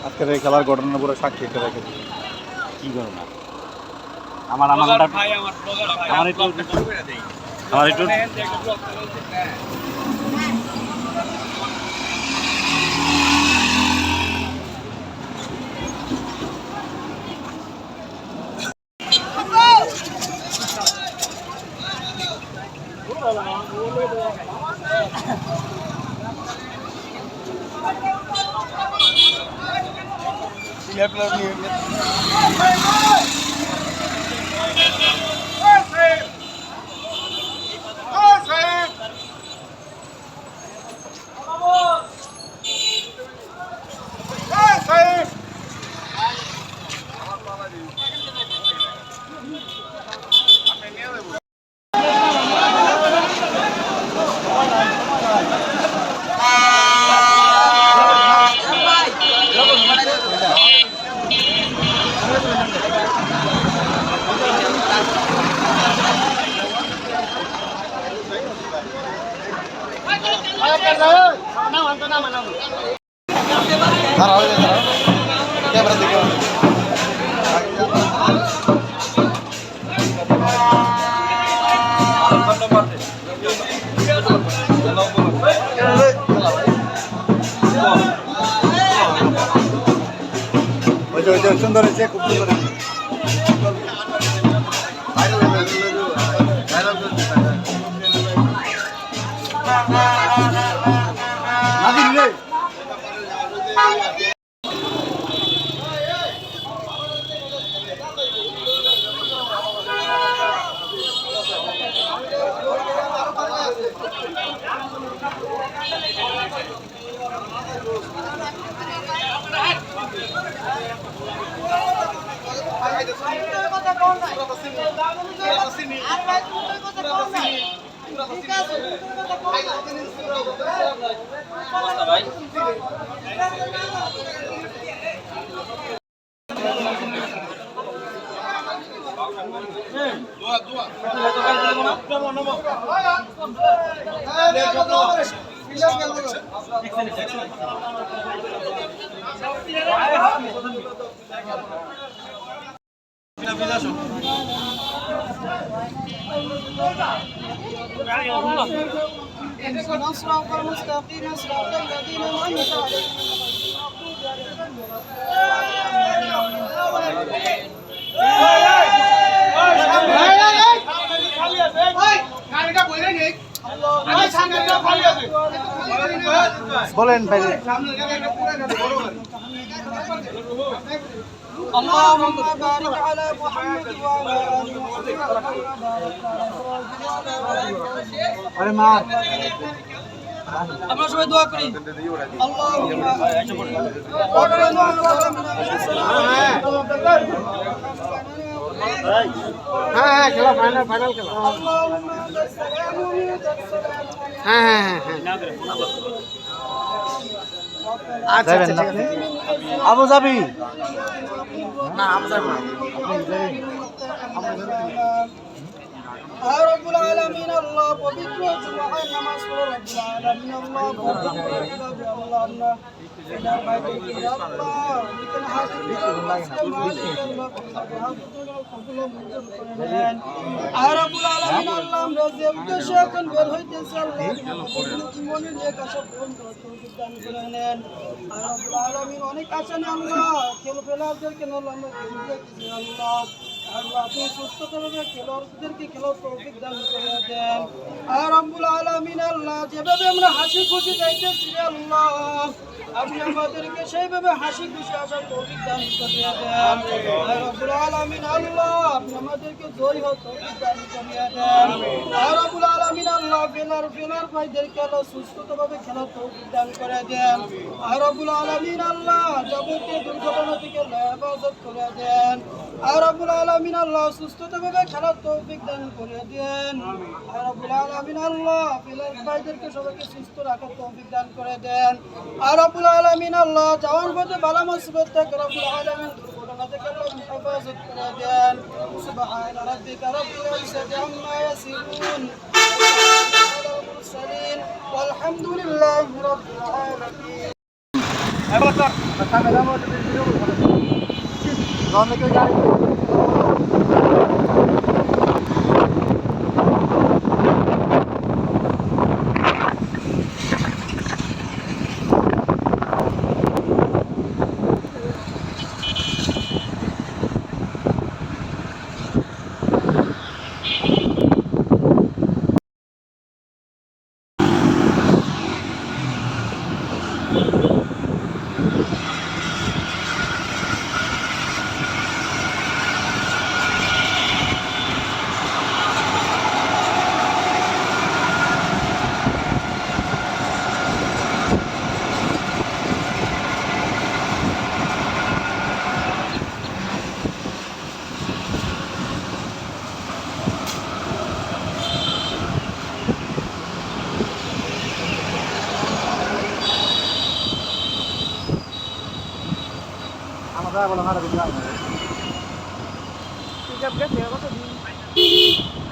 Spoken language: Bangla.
আজকের এই খেলার ঘটনার পুরো সাক্ষী এটা রেখে কি ঘটনা? আমার একটু ক্যামেরা দিকে সুন্দর হয়েছে, খুব সুন্দর হয়েছে। اهدنا الصراط المستقيم صراط الذين أنعمت বলেন ভাই اللهم بارك على محمد وعلى آل محمد আরে মা আমরা সবাই দোয়া করি আল্লাহুম্মা হ্যাঁ খেলা ফাইনাল খেলা হ্যাঁ আচ্ছা ঠিক আছে আবু যাবি না আবু যাবি না يا رب العالمين الله পবিত্র সুবহান নামাজ পড়ো রব্বুল আলামিন আল্লাহ পবিত্র আল্লাহ এনার বাইরে কি আল্লাহ এখানে হাজির আর রব্বুল আলামিন আল্লাহ আমরা যে উদ্দেশ্যে এখন বের হইতেছি আল্লাহ জীবনের যে কাজ পূরণ করতে তৌফিক দান করে নেন আর রব্বুল আলামিন অনেক আছেন আল্লাহ খেল ফেলাদেরকে আল্লাহ খেলতে আল্লাহ আল্লাহ আপনি সুস্থভাবে খেলোয়াড়দেরকে খেলার তৌফিক দান করে দেন আর রব্বুল আলামিন আল্লাহ যেভাবে আমরা হাসি খুশি যাইতেছি আল্লাহ আপনি আমাদেরকে সেইভাবে হাসি খুশি আসার তৌফিক দান করে দেন আর রব্বুল আলামিন আল্লাহ আপনি আমাদেরকে জয় হওয়ার তৌফিক দান করে দেন আর রব্বুল আলামিন আল্লাহ ফেলার ভাইদেরকে আল্লাহ সুস্থভাবে খেলার তৌফিক দান করে দেন আর রব্বুল আলামিন আল্লাহ যাবতীয় দুর্ঘটনা থেকে হেফাজত করে দেন আর রব্বুল আলামিন আল্লাহ সুস্থভাবে খেলার তৌফিক দান করে দেন আর রব্বুল আলামিন আল্লাহ ফেলার ভাইদেরকে সবাইকে সুস্থ রাখার তৌফিক দান করে দেন আর রব্বুল আলামিন আল্লাহ যাওয়ার পথে বালা মুসিবত থেকে রব্বুল আলামিন দুর্ঘটনা থেকে আল্লাহ হেফাজত করে দেন সুবহান রাব্বিকা রাব্বিল ইজ্জাতি আম্মা ইয়াসিফুন ওয়া সালামুন আলাল মুরসালিন ওয়ালহামদুলিল্লাহি রাব্বিল আলামিন সামনে যাবো অনেকে গাড়ি আমরা বলো হারা দিন ঠিক আছে কত দিন